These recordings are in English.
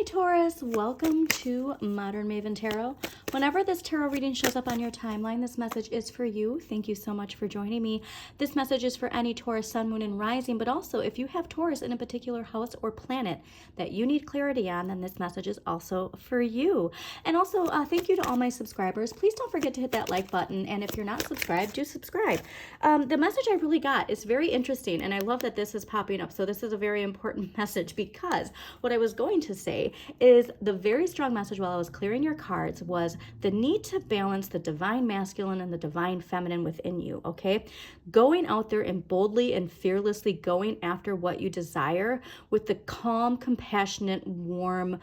Taurus, welcome to Modern Maven Tarot. Whenever this tarot reading shows up on your timeline, this message is for you. Thank you so much for joining me. This message is for any Taurus, Sun, Moon, and Rising, but also if you have Taurus in a particular house or planet that you need clarity on, then this message is also for you. And also, thank you to all my subscribers. Please don't forget to hit that like button, and if you're not subscribed, do subscribe. The message I really got is very interesting, and I love that this is popping up. So this is a very important message, because what I was going to say is the very strong message while I was clearing your cards was the need to balance the divine masculine and the divine feminine within you, okay? Going out there and boldly and fearlessly going after what you desire with the calm, compassionate, warm,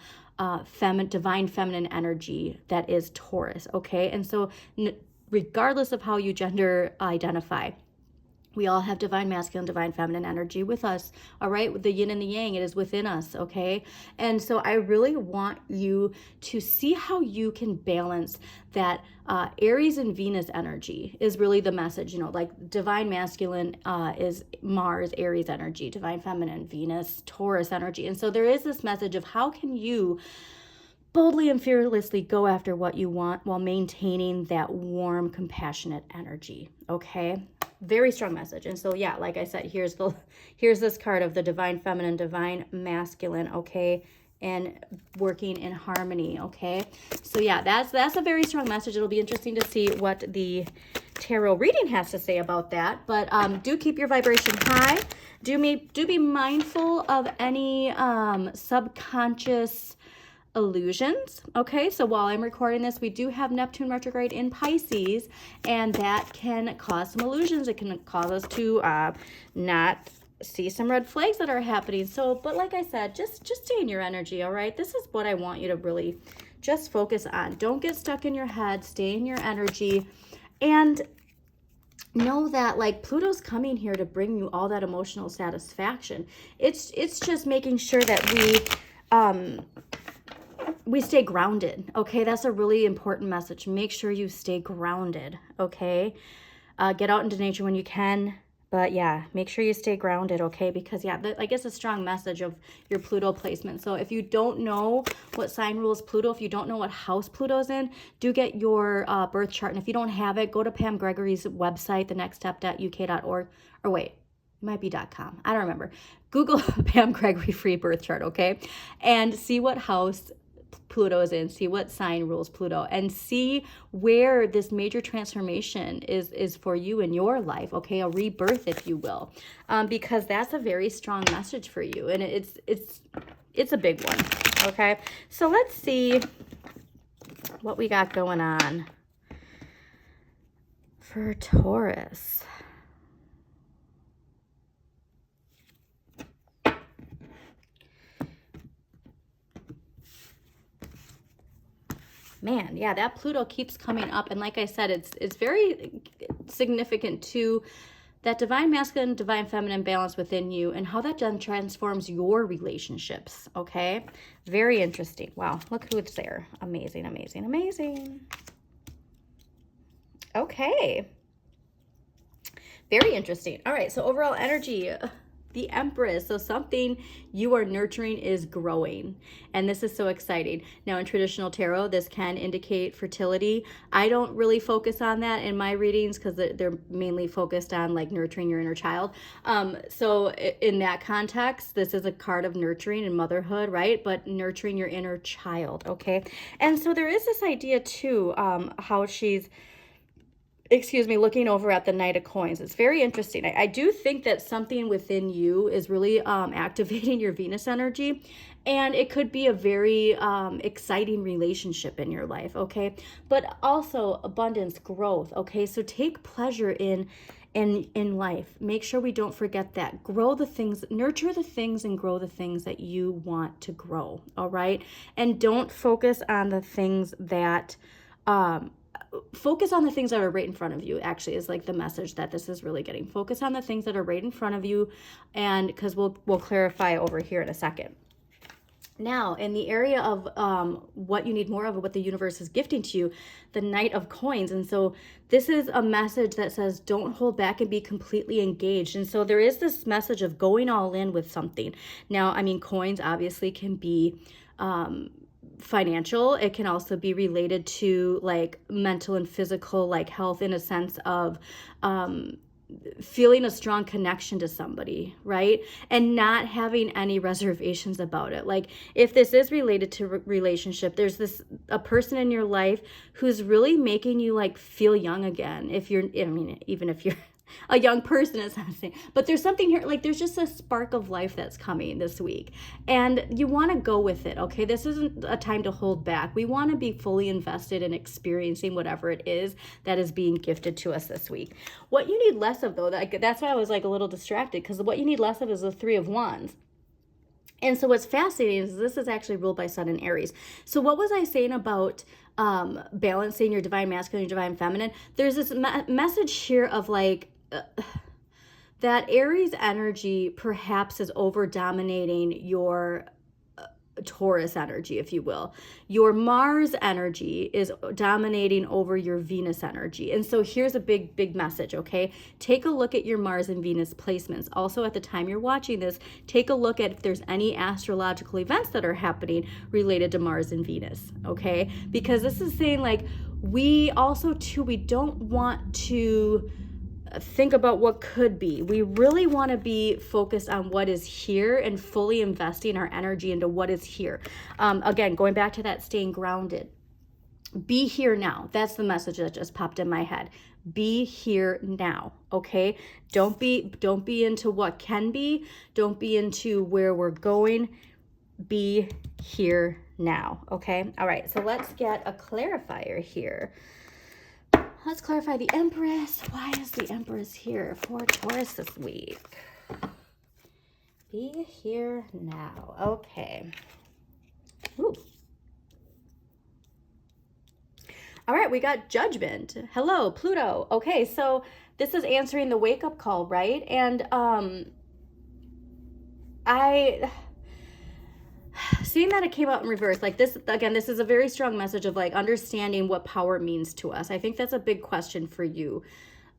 divine feminine energy that is Taurus, okay? And so regardless of how you gender identify, we all have divine masculine, divine feminine energy with us, all right? With the yin and the yang, it is within us, okay? And so I really want you to see how you can balance that Aries and Venus energy is really the message, you know, like divine masculine is Mars, Aries energy, divine feminine, Venus, Taurus energy. And so there is this message of how can you boldly and fearlessly go after what you want while maintaining that warm, compassionate energy, okay? Very strong message. And so, yeah, like I said, here's this card of the divine feminine, divine masculine, okay? And working in harmony, okay? So, yeah, that's a very strong message. It'll be interesting to see what the tarot reading has to say about that. But do keep your vibration high. Do be mindful of any subconscious illusions, okay? So while I'm recording this, we do have Neptune retrograde in Pisces, and that can cause some illusions. It can cause us to not see some red flags that are happening. So, but like I said, just stay in your energy, all right? This is what I want you to really just focus on. Don't get stuck in your head. Stay in your energy, and know that like Pluto's coming here to bring you all that emotional satisfaction. It's just making sure that we stay grounded, okay? That's a really important message. Make sure you stay grounded, okay? Get out into nature when you can, but yeah, make sure you stay grounded, okay? Because yeah, I guess a strong message of your Pluto placement. So if you don't know what sign rules Pluto, if you don't know what house Pluto's in, do get your birth chart. And if you don't have it, go to Pam Gregory's website, thenextstep.uk.org, or wait, it might be .com. I don't remember. Google Pam Gregory free birth chart, okay? And see what house Pluto is in, see what sign rules Pluto, and see where this major transformation is for you in your life, okay? A rebirth, if you will, because that's a very strong message for you, and it's a big one, okay? So let's see what we got going on for Taurus. Man, yeah, that Pluto keeps coming up. And like I said, it's very significant to that divine masculine, divine feminine balance within you and how that then transforms your relationships, okay? Very interesting. Wow, look who's there. Amazing, amazing, amazing. Okay. Very interesting. All right, so overall energy, the Empress. So something you are nurturing is growing, and this is so exciting. Now in traditional tarot, this can indicate fertility. I don't really focus on that in my readings because they're mainly focused on like nurturing your inner child. So in that context, this is a card of nurturing and motherhood, right? But nurturing your inner child, okay? And so there is this idea too, how she's looking over at the Knight of Coins. It's very interesting. I do think that something within you is really activating your Venus energy, and it could be a very exciting relationship in your life, okay? But also abundance, growth, okay? So take pleasure in life. Make sure we don't forget that. Grow the things, nurture the things, and grow the things that you want to grow, all right? And don't focus on the things that focus on the things that are right in front of you, actually, is like the message that this is really getting. Focus on the things that are right in front of you, and because we'll clarify over here in a second. Now, in the area of what you need more of, what the universe is gifting to you, the Knight of Coins. And so this is a message that says, don't hold back and be completely engaged. And so there is this message of going all in with something. Now, I mean, coins obviously can be financial. It can also be related to like mental and physical, like health, in a sense of feeling a strong connection to somebody, right? And not having any reservations about it. Like if this is related to relationship, there's a person in your life who's really making you like feel young again. If you're, I mean, even if you're a young person, as I'm saying, but there's something here, like there's just a spark of life that's coming this week, and you want to go with it. Okay, this isn't a time to hold back. We want to be fully invested in experiencing whatever it is that is being gifted to us this week. What you need less of, though, that's why I was like a little distracted, because what you need less of is the Three of Wands. And so what's fascinating is this is actually ruled by Sun and Aries. So what was I saying about balancing your divine masculine, your divine feminine? There's this message here of like that Aries energy perhaps is over dominating your Taurus energy, if you will. Your Mars energy is dominating over your Venus energy. And so here's a big message, okay? Take a look at your Mars and Venus placements. Also, at the time you're watching this, take a look at if there's any astrological events that are happening related to Mars and Venus, okay? Because this is saying like, we also too, we don't want to think about what could be. We really want to be focused on what is here and fully investing our energy into what is here. Again, going back to that staying grounded. Be here now. That's the message that just popped in my head. Be here now, okay? Don't be into what can be. Don't be into where we're going. Be here now, okay? All right, so let's get a clarifier here. Let's clarify the Empress. Why is the Empress here for Taurus this week? Be here now. Okay. Ooh. All right, we got Judgment. Hello, Pluto. Okay, so this is answering the wake-up call, right? And seeing that it came out in reverse, like this, again, this is a very strong message of like understanding what power means to us. I think that's a big question for you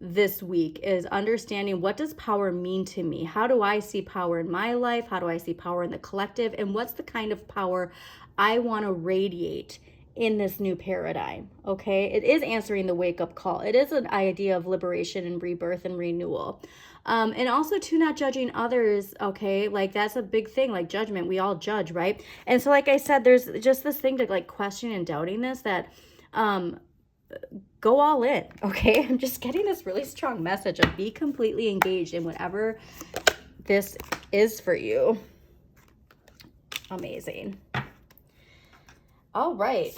this week, is understanding, what does power mean to me? How do I see power in my life? How do I see power in the collective? And what's the kind of power I want to radiate in this new paradigm? Okay, it is answering the wake-up call. It is an idea of liberation and rebirth and renewal. And also to not judging others, okay? Like that's a big thing, like judgment. We all judge, right? And so like I said, there's just this thing to like questioning and doubting this, that go all in, okay? I'm just getting this really strong message of be completely engaged in whatever this is for you. Amazing. All right.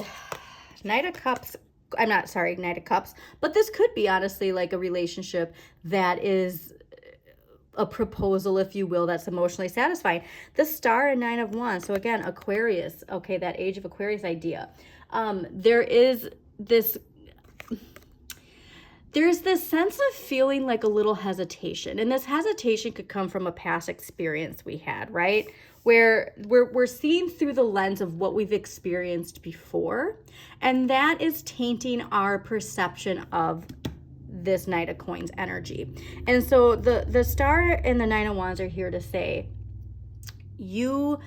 Knight of Cups. I'm not sorry, Knight of Cups. But this could be honestly like a relationship that is a proposal, if you will, that's emotionally satisfying. The Star and Nine of Wands. So again, Aquarius. Okay, that age of Aquarius idea. There's this sense of feeling like a little hesitation. And this hesitation could come from a past experience we had, right? Where we're seeing through the lens of what we've experienced before. And that is tainting our perception of this Knight of Coins energy. And so the Star and the Nine of Wands are here to say, you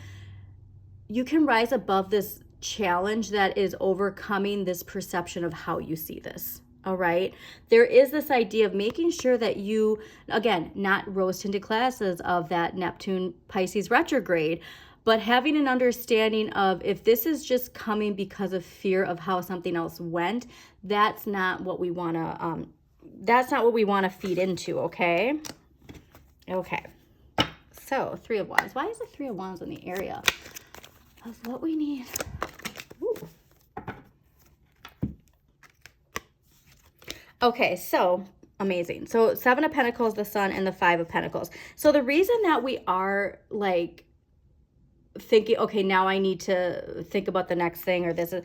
can rise above this challenge that is overcoming this perception of how you see this. All right. There is this idea of making sure that you, again, not rose tinted glasses of that Neptune Pisces retrograde, but having an understanding of, if this is just coming because of fear of how something else went, that's not what we want to feed into. Okay. Okay. So 3 of Wands. Why is the 3 of Wands in the area of what we need? Ooh. Okay, so amazing. So 7 of Pentacles, the Sun, and the 5 of Pentacles. So the reason that we are like thinking, okay, now I need to think about the next thing, or this is,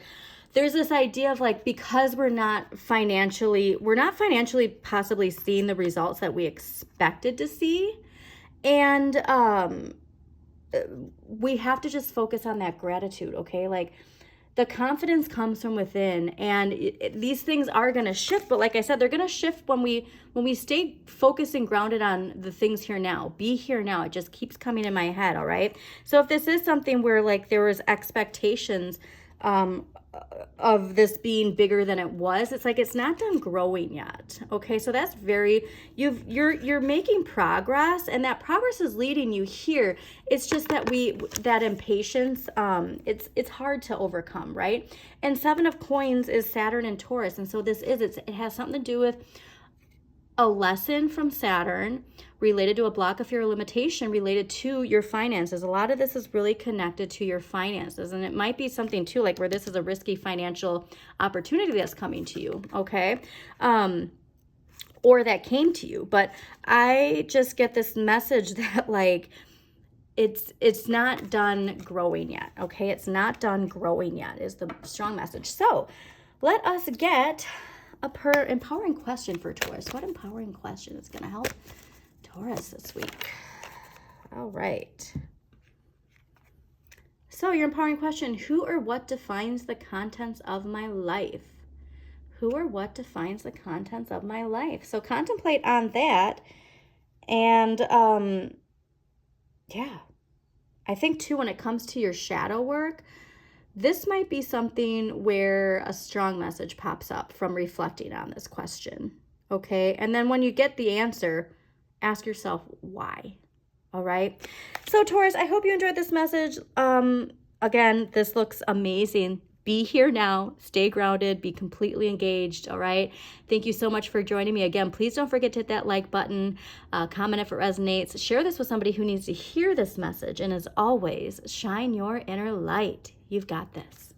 there's this idea of like, because we're not financially possibly seeing the results that we expected to see. And we have to just focus on that gratitude, okay? Like, the confidence comes from within, and these things are going to shift. But like I said, they're going to shift when we stay focused and grounded on the things here now. Be here now. It just keeps coming in my head, all right? So if this is something where like there was expectations of this being bigger than it was, it's like it's not done growing yet. Okay, so that's very, you're making progress, and that progress is leading you here. It's just that that impatience, it's hard to overcome, right? And 7 of Coins is Saturn and Taurus, and so it has something to do with a lesson from Saturn related to a block of fear or limitation related to your finances. A lot of this is really connected to your finances, and it might be something too like where this is a risky financial opportunity that's coming to you, okay? Or that came to you. But I just get this message that like it's not done growing yet, okay? It's not done growing yet is the strong message. So let us get a empowering question for Taurus. What empowering question is going to help Taurus this week? All right. So your empowering question, who or what defines the contents of my life? Who or what defines the contents of my life? So contemplate on that. And yeah, I think too, when it comes to your shadow work, this might be something where a strong message pops up from reflecting on this question, okay? And then when you get the answer, ask yourself why, all right? So Taurus, I hope you enjoyed this message. Again, this looks amazing. Be here now, stay grounded, be completely engaged, all right? Thank you so much for joining me. Again, please don't forget to hit that like button, comment if it resonates, share this with somebody who needs to hear this message, and as always, shine your inner light. You've got this.